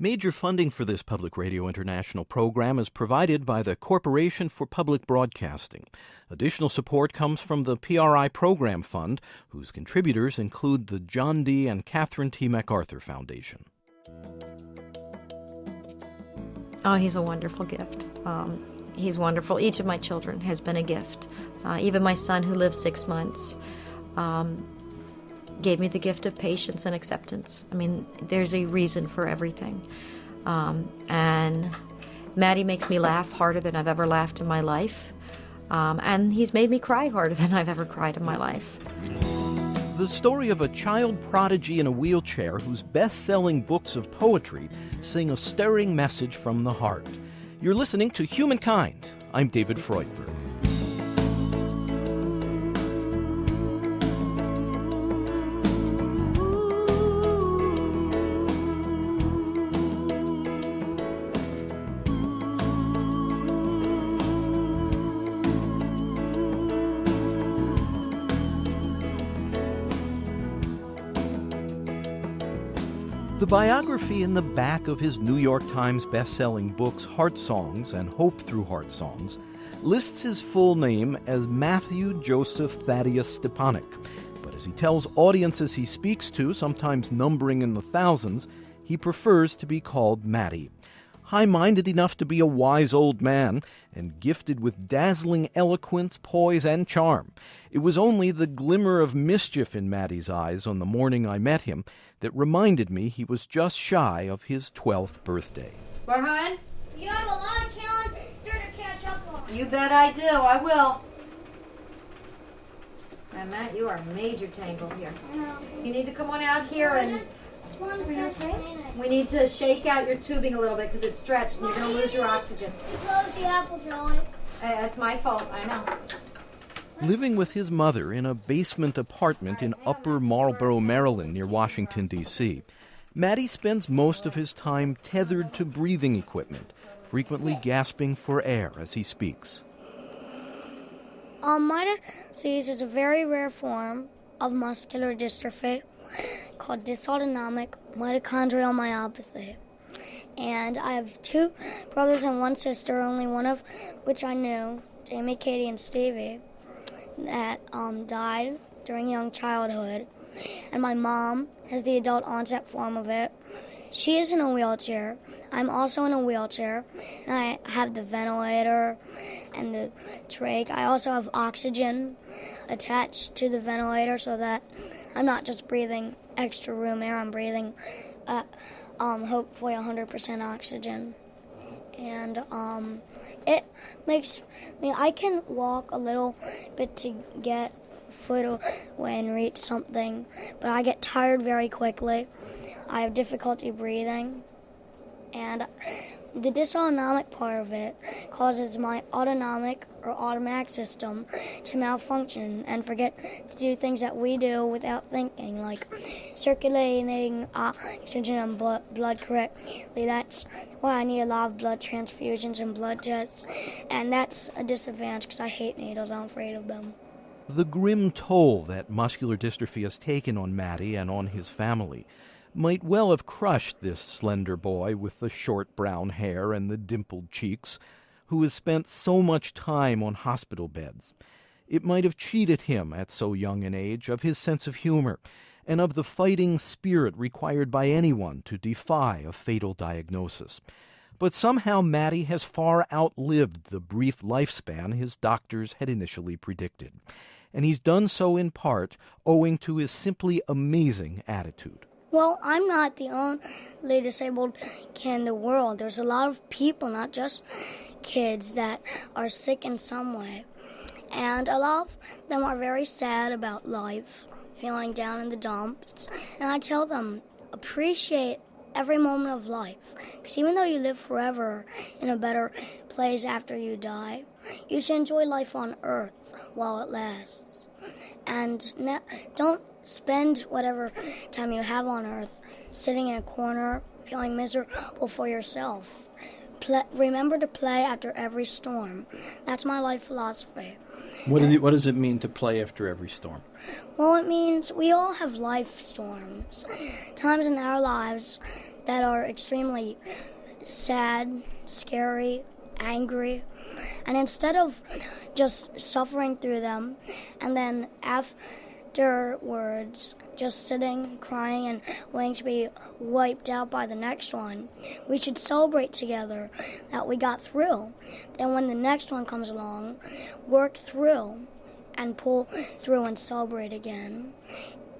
Major funding for this Public Radio International program is provided by the Corporation for Public Broadcasting. Additional support comes from the PRI Program Fund, whose contributors include the John D. and Catherine T. MacArthur Foundation. Oh, he's a wonderful gift. He's wonderful. Each of my children has been a gift. Even my son, who lived 6 months, gave me the gift of patience and acceptance. I mean, there's a reason for everything. And Mattie makes me laugh harder than I've ever laughed in my life. And he's made me cry harder than I've ever cried in my life. The story of a child prodigy in a wheelchair whose best-selling books of poetry sing a stirring message from the heart. You're listening to Humankind. I'm David Freudberg. The biography in the back of his New York Times best-selling books Heartsongs and Hope Through Heartsongs lists his full name as Matthew Joseph Thaddeus Stepanek. But as he tells audiences he speaks to, sometimes numbering in the thousands, he prefers to be called Mattie. High-minded enough to be a wise old man, and gifted with dazzling eloquence, poise, and charm. It was only the glimmer of mischief in Mattie's eyes on the morning I met him that reminded me he was just shy of his 12th birthday. Farhan? You have a lot of calendar to catch up on. You bet I do. I will. Now, Matt, you are a major tangle here. No. You need to come on out here and we need to shake out your tubing a little bit because it's stretched and you're going to lose your oxygen. You closed the apple, Joey. Hey, that's my fault. I know. Living with his mother in a basement apartment in Upper Marlboro, Maryland, near Washington, D.C., Mattie spends most of his time tethered to breathing equipment, frequently gasping for air as he speaks. Mittie disease is a very rare form of muscular dystrophy called dysautonomic mitochondrial myopathy. And I have 2 brothers and 1 sister, only one of which I knew, Jamie, Katie, and Stevie, that died during young childhood. And my mom has the adult onset form of it. She is in a wheelchair. I'm also in a wheelchair. And I have the ventilator and the trach. I also have oxygen attached to the ventilator so that I'm not just breathing extra room air. I'm breathing hopefully 100% oxygen. And it makes me, I can walk a little bit to get foot away and reach something, but I get tired very quickly. I have difficulty breathing, and the dysautonomic part of it causes my autonomic or automatic system to malfunction and forget to do things that we do without thinking, like circulating oxygen and blood correctly. That's why I need a lot of blood transfusions and blood tests, and that's a disadvantage because I hate needles. I'm afraid of them. The grim toll that muscular dystrophy has taken on Mattie and on his family might well have crushed this slender boy with the short brown hair and the dimpled cheeks, who has spent so much time on hospital beds. It might have cheated him at so young an age of his sense of humor and of the fighting spirit required by anyone to defy a fatal diagnosis. But somehow Mattie has far outlived the brief lifespan his doctors had initially predicted. And he's done so in part owing to his simply amazing attitude. Well, I'm not the only disabled kid in the world. There's a lot of people, not just kids, that are sick in some way. And a lot of them are very sad about life, feeling down in the dumps. And I tell them, appreciate every moment of life. Because even though you live forever in a better place after you die, you should enjoy life on Earth while it lasts. And don't spend whatever time you have on Earth sitting in a corner, feeling miserable for yourself. Remember to play after every storm. That's my life philosophy. What does it mean to play after every storm? Well, it means we all have life storms. Times in our lives that are extremely sad, scary, angry. And instead of just suffering through them and then afterwards just sitting, crying, and waiting to be wiped out by the next one, we should celebrate together that we got through. And when the next one comes along, work through and pull through and celebrate again.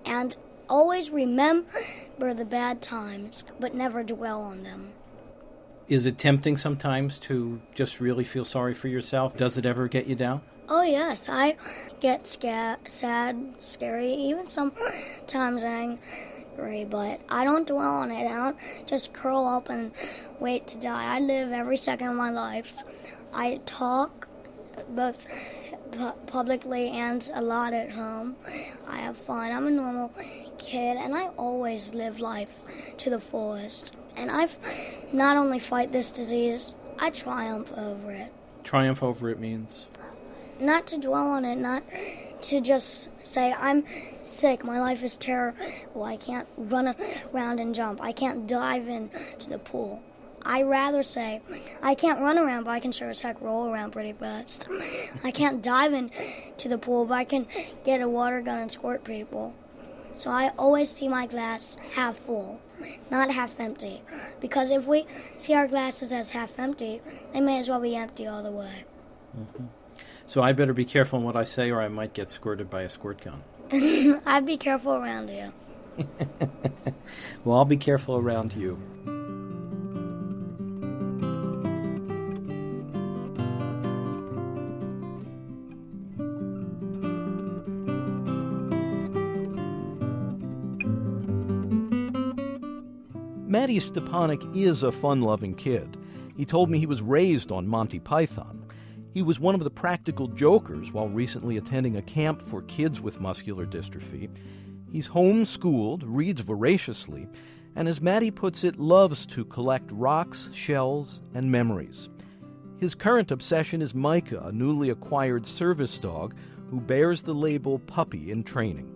And always remember the bad times, but never dwell on them. Is it tempting sometimes to just really feel sorry for yourself? Does it ever get you down? Oh yes, I get sad, scary, even sometimes angry, but I don't dwell on it. I don't just curl up and wait to die. I live every second of my life. I talk both publicly and a lot at home. I have fun. I'm a normal kid, and I always live life to the fullest. And I've not only fight this disease, I triumph over it. Triumph over it means? Not to dwell on it, not to just say, I'm sick, my life is terrible, I can't run around and jump, I can't dive into the pool. I rather say, I can't run around, but I can sure as heck roll around pretty fast. I can't dive into the pool, but I can get a water gun and squirt people. So I always see my glass half full, not half empty. Because if we see our glasses as half empty, they may as well be empty all the way. Mm-hmm. So I better be careful in what I say, or I might get squirted by a squirt gun. I'd be careful around you. Well, I'll be careful around you. Mattie Stepanek is a fun-loving kid. He told me he was raised on Monty Python. He was one of the practical jokers while recently attending a camp for kids with muscular dystrophy. He's homeschooled, reads voraciously, and as Mattie puts it, loves to collect rocks, shells, and memories. His current obsession is Micah, a newly acquired service dog who bears the label puppy in training.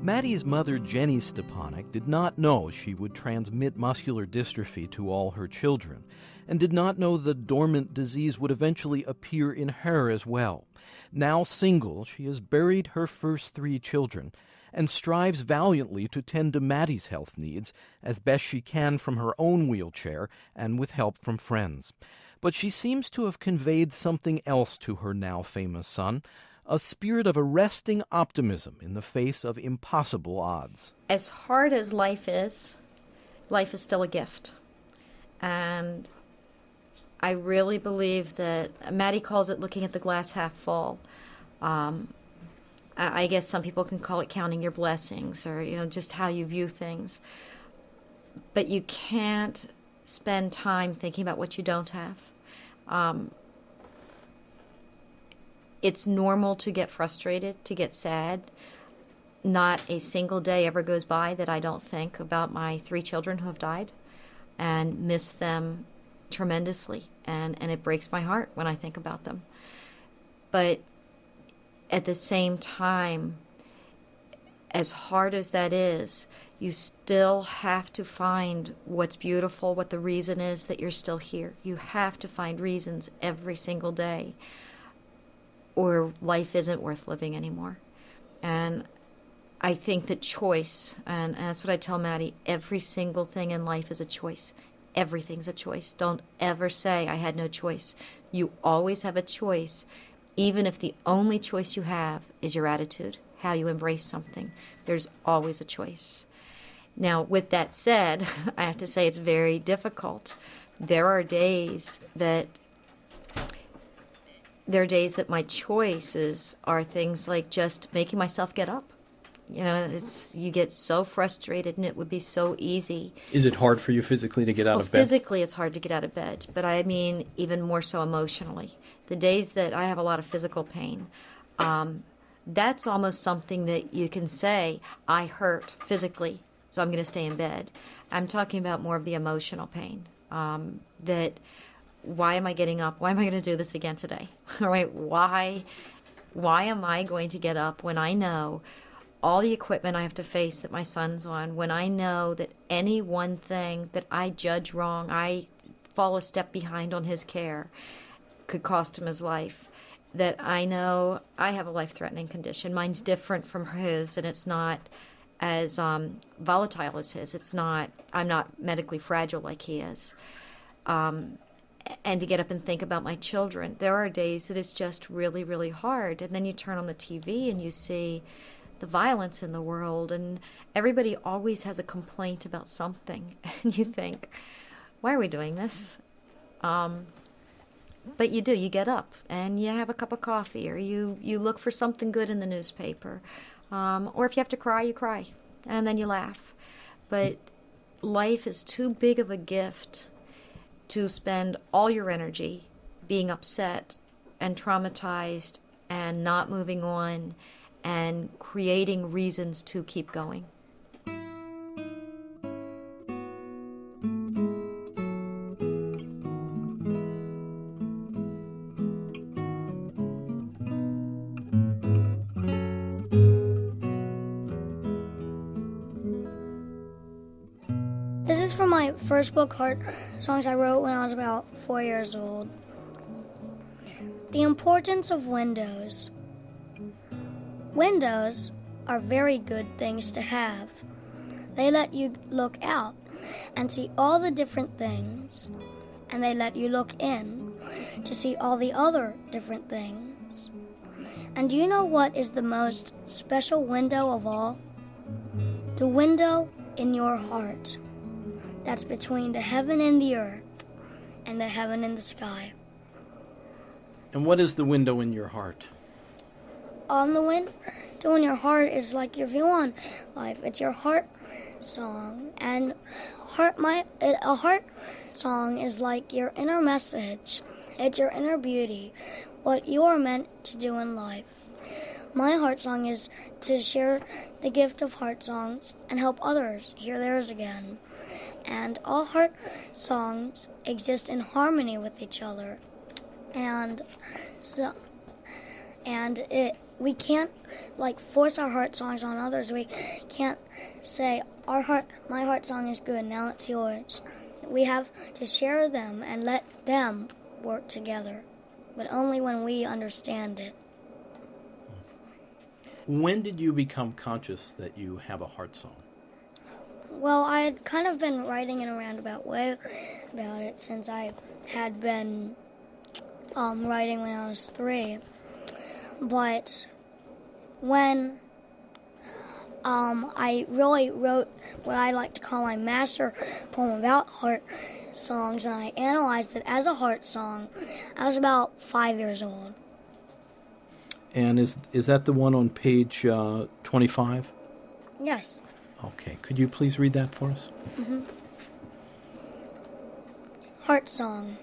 Mattie's mother, Jenny Stepanek, did not know she would transmit muscular dystrophy to all her children, and did not know the dormant disease would eventually appear in her as well. Now single, she has buried her first 3 children and strives valiantly to tend to Mattie's health needs as best she can from her own wheelchair and with help from friends. But she seems to have conveyed something else to her now famous son, a spirit of arresting optimism in the face of impossible odds. As hard as life is still a gift. And I really believe that, Mattie calls it looking at the glass half full. I guess some people can call it counting your blessings, or just how you view things. But you can't spend time thinking about what you don't have. It's normal to get frustrated, to get sad. Not a single day ever goes by that I don't think about my 3 children who have died and miss them tremendously. And it breaks my heart when I think about them. But at the same time, as hard as that is, you still have to find what's beautiful, what the reason is that you're still here. You have to find reasons every single day, or life isn't worth living anymore. And I think that choice, and that's what I tell Mattie, every single thing in life is a choice. Everything's a choice. Don't ever say, I had no choice. You always have a choice, even if the only choice you have is your attitude, how you embrace something. There's always a choice. Now, with that said, I have to say it's very difficult. There are days that my choices are things like just making myself get up. You get so frustrated, and it would be so easy. Is it hard for you physically to get out of bed? Physically, it's hard to get out of bed, but I mean even more so emotionally. The days that I have a lot of physical pain, that's almost something that you can say, I hurt physically, so I'm going to stay in bed. I'm talking about more of the emotional pain, that why am I getting up? Why am I going to do this again today? All right, why am I going to get up when I know all the equipment I have to face that my son's on, when I know that any one thing that I judge wrong, I fall a step behind on his care, could cost him his life, that I know I have a life-threatening condition. Mine's different from his, and it's not as volatile as his. I'm not medically fragile like he is. And to get up and think about my children. There are days that it's just really, really hard. And then you turn on the TV and you see the violence in the world, and everybody always has a complaint about something. And you think, why are we doing this? But you do. You get up and you have a cup of coffee, or you look for something good in the newspaper. Or if you have to cry, you cry. And then you laugh. But life is too big of a gift to spend all your energy being upset and traumatized and not moving on and creating reasons to keep going. This is from my first book, Heartsongs, I wrote when I was about 4 years old. The importance of windows. Windows are very good things to have. They let you look out and see all the different things, and they let you look in to see all the other different things. And do you know what is the most special window of all? The window in your heart. That's between the heaven and the earth, and the heaven and the sky. And what is the window in your heart? The window in your heart is like your view on life. It's your heart song, and a heart song is like your inner message. It's your inner beauty, what you are meant to do in life. My heart song is to share the gift of heart songs and help others hear theirs again. And all heart songs exist in harmony with each other, we can't force our heart songs on others. We can't say my heart song is good, now it's yours. We have to share them and let them work together, but only when we understand it. When did you become conscious that you have a heart song? Well, I had kind of been writing in a roundabout way about it since I had been writing when I was 3. But when I really wrote what I like to call my master poem about heart songs, and I analyzed it as a heart song, I was about 5 years old. And is that the one on page 25? Yes. Okay. Could you please read that for us? Mm-hmm. Heart song.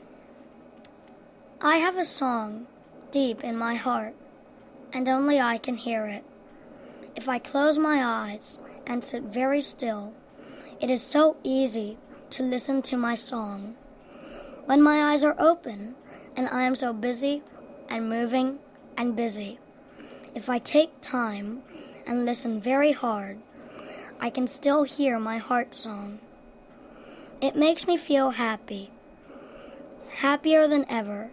I have a song deep in my heart, and only I can hear it. If I close my eyes and sit very still, it is so easy to listen to my song. When my eyes are open, and I am so busy and moving and busy, if I take time and listen very hard, I can still hear my heart song. It makes me feel happy, happier than ever,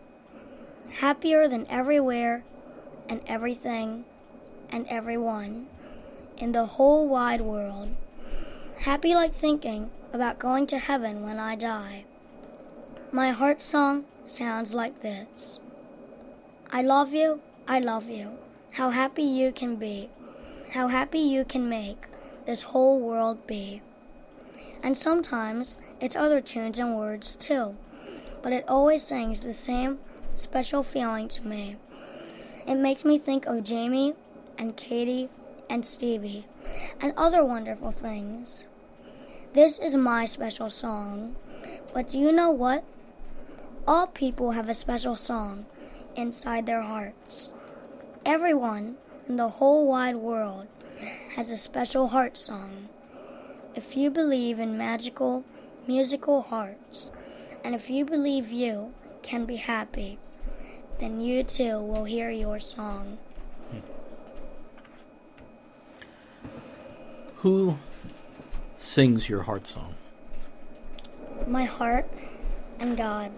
happier than everywhere and everything and everyone in the whole wide world, happy like thinking about going to heaven when I die. My heart song sounds like this. I love you, how happy you can be, how happy you can make this whole world be. And sometimes it's other tunes and words too, but it always sings the same special feeling to me. It makes me think of Jamie and Katie and Stevie and other wonderful things. This is my special song, but do you know what? All people have a special song inside their hearts. Everyone in the whole wide world has a special heart song. If you believe in magical, musical hearts, and if you believe you can be happy, then you too will hear your song. Who sings your heart song? My heart and God.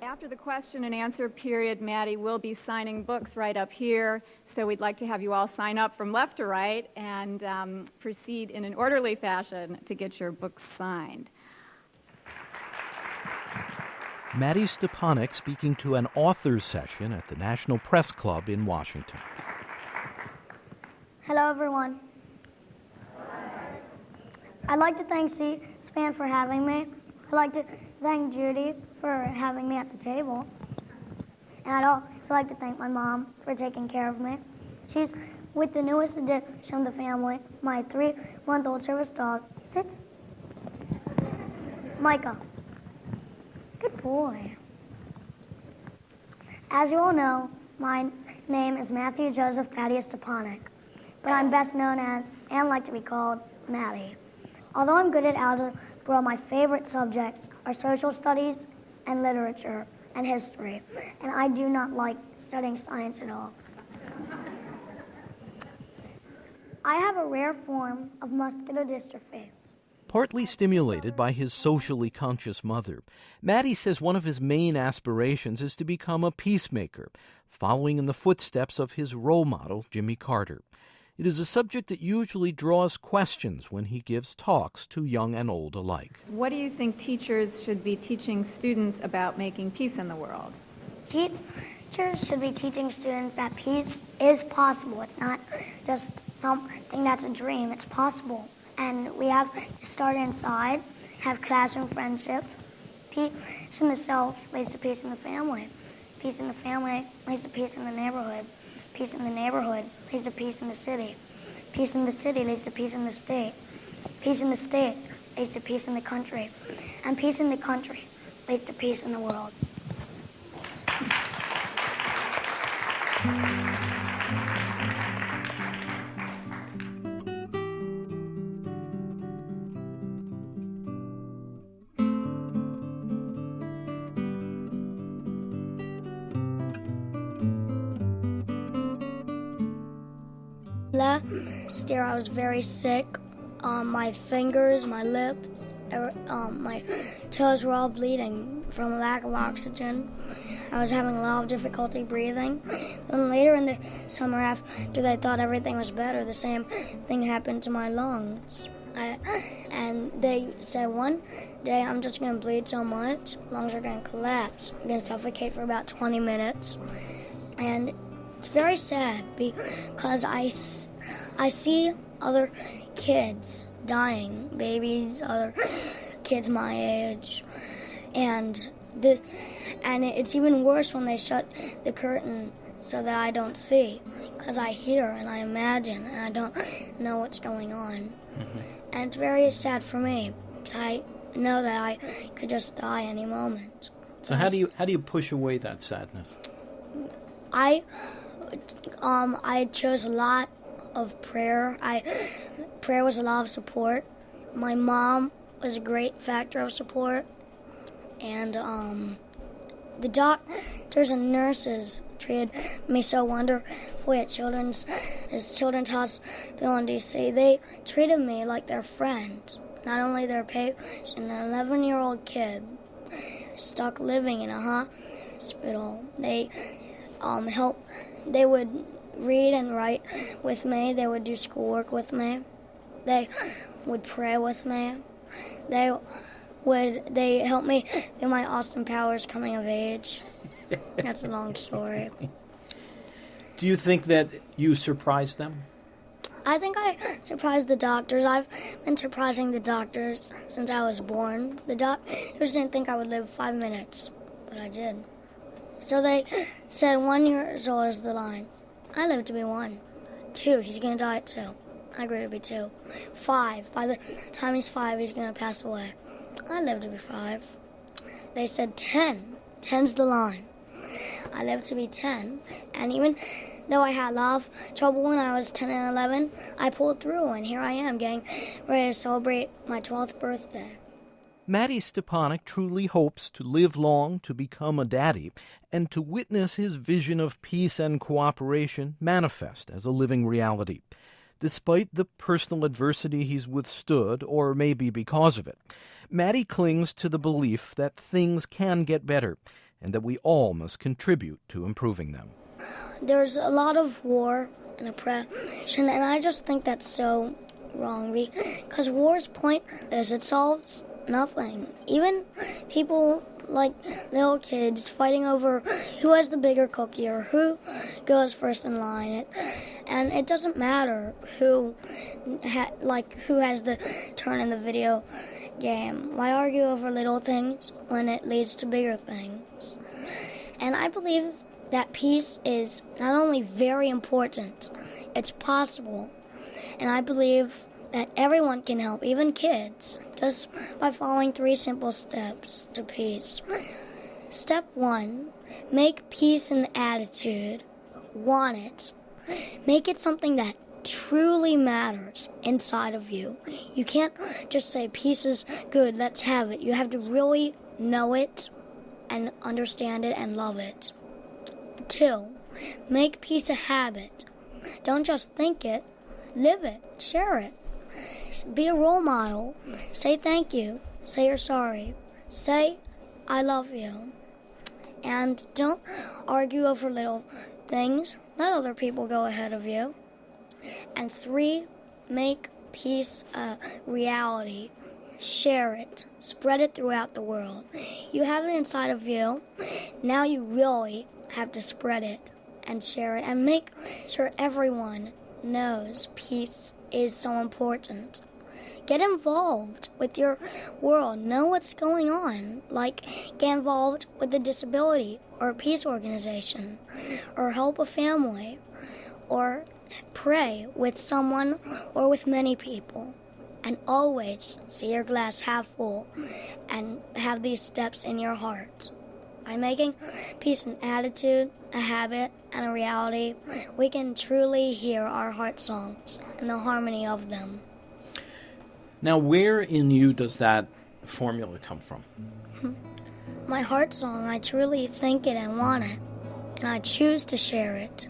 After the question and answer period, Mattie will be signing books right up here, so we'd like to have you all sign up from left to right and proceed in an orderly fashion to get your books signed. Mattie Stepanek speaking to an authors session at the National Press Club in Washington. Hello, everyone. I'd like to thank C-SPAN for having me. I'd like to thank Judy for having me at the table. And I'd also like to thank my mom for taking care of me. She's with the newest addition of the family, my 3-month-old service dog. Sit. Micah. Good boy. As you all know, my name is Matthew Joseph Thaddeus Stepanek, but I'm best known as, and like to be called, Mattie. Although I'm good at algebra, my favorite subjects are social studies and literature and history, and I do not like studying science at all. I have a rare form of muscular dystrophy. Partly stimulated by his socially conscious mother, Mattie says one of his main aspirations is to become a peacemaker, following in the footsteps of his role model, Jimmy Carter. It is a subject that usually draws questions when he gives talks to young and old alike. What do you think teachers should be teaching students about making peace in the world? Teachers should be teaching students that peace is possible. It's not just something that's a dream. It's possible. And we have to start inside, have classroom friendship. Peace in the self leads to peace in the family. Peace in the family leads to peace in the neighborhood. Peace in the neighborhood leads to peace in the city. Peace in the city leads to peace in the state. Peace in the state leads to peace in the country. And peace in the country leads to peace in the world. Last year I was very sick. My fingers, my lips, my toes were all bleeding from lack of oxygen. I was having a lot of difficulty breathing. Then later in the summer, after they thought everything was better, the same thing happened to my lungs. And they said one day I'm just going to bleed so much, lungs are going to collapse. I'm going to suffocate for about 20 minutes. And it's very sad because I see other kids dying, babies, other kids my age, and it's even worse when they shut the curtain so that I don't see, because I hear and I imagine and I don't know what's going on. Mm-hmm. And it's very sad for me because I know that I could just die any moment. So how do you push away that sadness? I chose a lot of prayer. Prayer was a lot of support. My mom was a great factor of support. And the doctors and nurses treated me so wonderfully at Children's Hospital in D.C. They treated me like their friend, not only their patient. An 11-year-old kid stuck living in a hospital. They They would read and write with me. They would do schoolwork with me. They would pray with me. They helped me through my Austin Powers coming of age. That's a long story. Do you think that you surprised them? I think I surprised the doctors. I've been surprising the doctors since I was born. The doctors didn't think I would live 5 minutes, but I did. So they said 1 year old is the line. I live to be 1. 2, he's going to die at 2. I grew to be 2. 5, by the time he's 5, he's going to pass away. I live to be 5. They said 10. 10's the line. I live to be 10. And even though I had a lot of trouble when I was 10 and 11, I pulled through, and here I am getting ready to celebrate my 12th birthday. Mattie Stepanek truly hopes to live long, to become a daddy, and to witness his vision of peace and cooperation manifest as a living reality. Despite the personal adversity he's withstood, or maybe because of it, Mattie clings to the belief that things can get better and that we all must contribute to improving them. There's a lot of war and oppression, and I just think that's so wrong because war's point is it solves nothing. Even people like little kids fighting over who has the bigger cookie or who goes first in line. And it doesn't matter who has the turn in the video game. Why argue over little things when it leads to bigger things? And I believe that peace is not only very important, it's possible. And I believe that everyone can help, even kids, just by following 3 simple steps to peace. Step 1, make peace an attitude. Want it. Make it something that truly matters inside of you. You can't just say peace is good, let's have it. You have to really know it and understand it and love it. 2, make peace a habit. Don't just think it, live it, share it. Be a role model. Say thank you. Say you're sorry. Say I love you. And don't argue over little things. Let other people go ahead of you. And 3, make peace a reality. Share it. Spread it throughout the world. You have it inside of you. Now you really have to spread it and share it and make sure everyone knows peace is so important. Get involved with your world. Know what's going on. Like, get involved with a disability or a peace organization, or help a family, or pray with someone or with many people. And always see your glass half full and have these steps in your heart. By making peace an attitude, a habit, and a reality, we can truly hear our heart songs and the harmony of them. Now, where in you does that formula come from? My heart song, I truly think it and want it, and I choose to share it.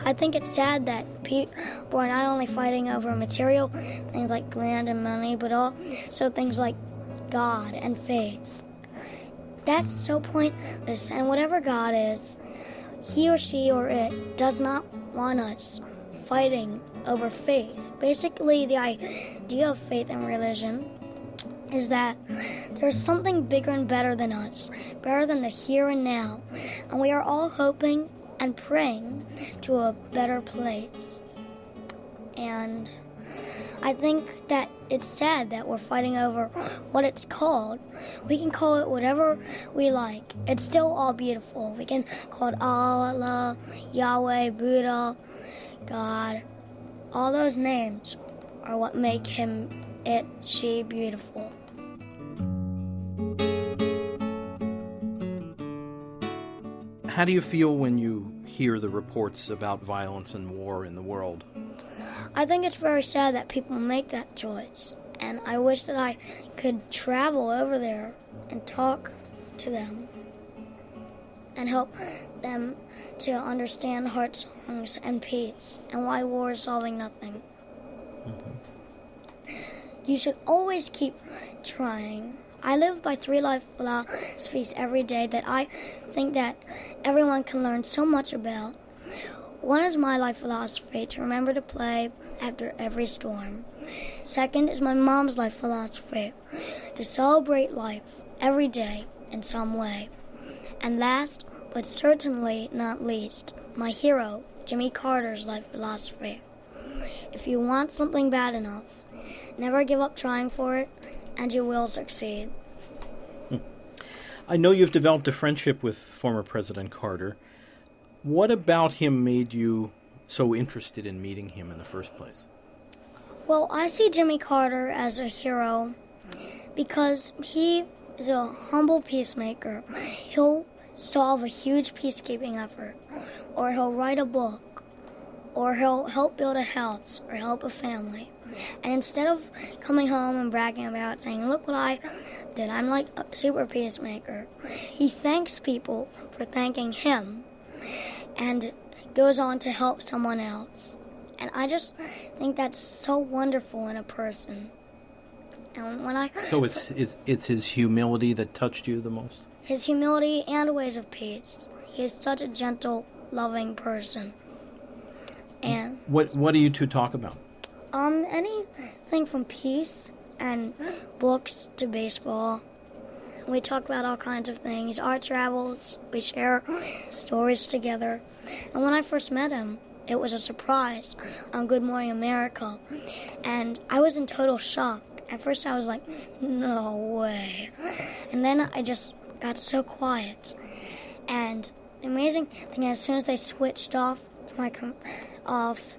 I think it's sad that people are not only fighting over material things like land and money, but also things like God and faith. That's so pointless, and whatever God is, he or she or it does not want us fighting over faith. Basically, the idea of faith and religion is that there's something bigger and better than us, better than the here and now, and we are all hoping and praying to a better place. And I think that it's sad that we're fighting over what it's called. We can call it whatever we like. It's still all beautiful. We can call it Allah, Yahweh, Buddha, God. All those names are what make him, it, she beautiful. How do you feel when you hear the reports about violence and war in the world? I think it's very sad that people make that choice, and I wish that I could travel over there and talk to them and help them to understand Heartsongs and peace and why war is solving nothing. You should always keep trying. I live by 3 life philosophies every day that I think that everyone can learn so much about. One is my life philosophy, to remember to play after every storm. Second is my mom's life philosophy, to celebrate life every day in some way. And last, but certainly not least, my hero, Jimmy Carter's life philosophy. If you want something bad enough, never give up trying for it, and you will succeed. I know you've developed a friendship with former President Carter. What about him made you so interested in meeting him in the first place? Well, I see Jimmy Carter as a hero because he is a humble peacemaker. He'll solve a huge peacekeeping effort, or he'll write a book, or he'll help build a house, or help a family. And instead of coming home and bragging about saying, look what I did, I'm like a super peacemaker, he thanks people for thanking him and goes on to help someone else. And I just think that's so wonderful in a person. And when So it's his humility that touched you the most? His humility and ways of peace. He is such a gentle, loving person. And What do you two talk about? anything from peace and books to baseball. We talk about all kinds of things, art travels, we share stories together. And when I first met him, it was a surprise on Good Morning America. And I was in total shock. At first I was like, no way. And then I just got so quiet. And the amazing thing is, as soon as they switched off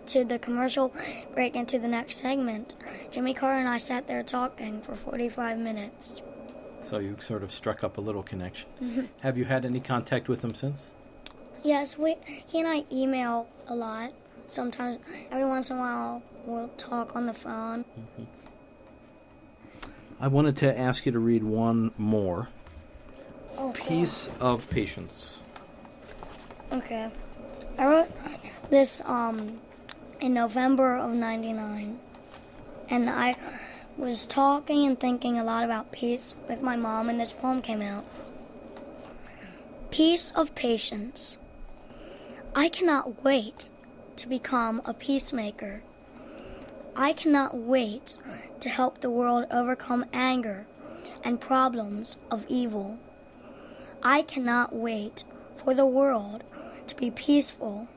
to the commercial break into the next segment, Jimmy Carter and I sat there talking for 45 minutes. So you sort of struck up a little connection. Mm-hmm. Have you had any contact with him since? Yes, he and I email a lot. Sometimes, every once in a while, we'll talk on the phone. Mm-hmm. I wanted to ask you to read one more. Oh, Piece of Patience. Okay. I wrote this in November of '99. And I was talking and thinking a lot about peace with my mom, and this poem came out. Piece of Patience. I cannot wait to become a peacemaker. I cannot wait to help the world overcome anger and problems of evil. I cannot wait for the world to be peaceful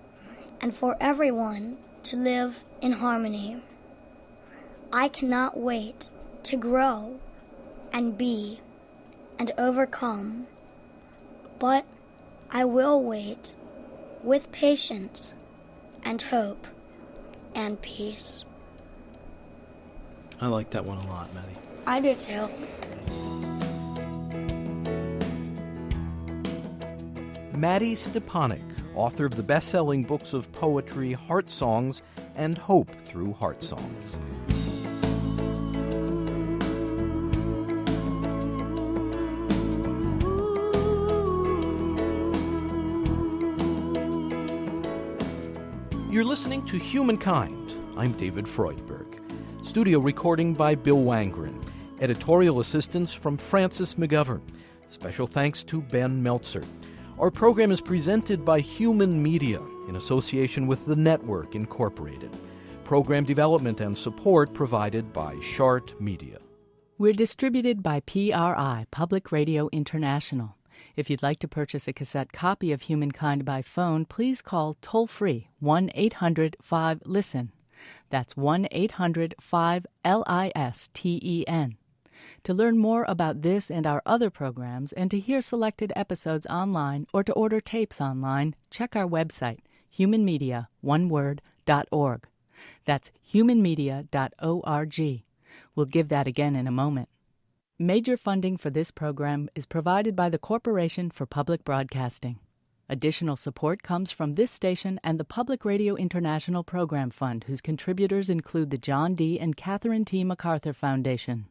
and for everyone to live in harmony. I cannot wait to grow and be and overcome, but I will wait with patience and hope and peace. I like that one a lot, Mattie. I do too. Mattie Stepanek, author of the best-selling books of poetry Heartsongs and Hope Through Heartsongs. You're listening to Humankind. I'm David Freudberg. Studio recording by Bill Wangren. Editorial assistance from Francis McGovern. Special thanks to Ben Meltzer. Our program is presented by Human Media in association with The Network Incorporated. Program development and support provided by Shart Media. We're distributed by PRI, Public Radio International. If you'd like to purchase a cassette copy of Humankind by phone, please call toll-free 1-800-5-LISTEN. That's 1-800-5-LISTEN. To learn more about this and our other programs, and to hear selected episodes online or to order tapes online, check our website, humanmedia.org. That's humanmedia.org. We'll give that again in a moment. Major funding for this program is provided by the Corporation for Public Broadcasting. Additional support comes from this station and the Public Radio International Program Fund, whose contributors include the John D. and Catherine T. MacArthur Foundation.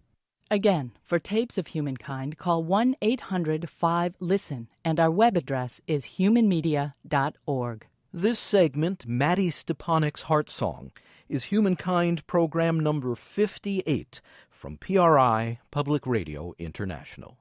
Again, for tapes of Humankind, call 1-800-5-LISTEN, and our web address is humanmedia.org. This segment, Mattie Stepanek's Heartsong, is Humankind program number 58 from PRI, Public Radio International.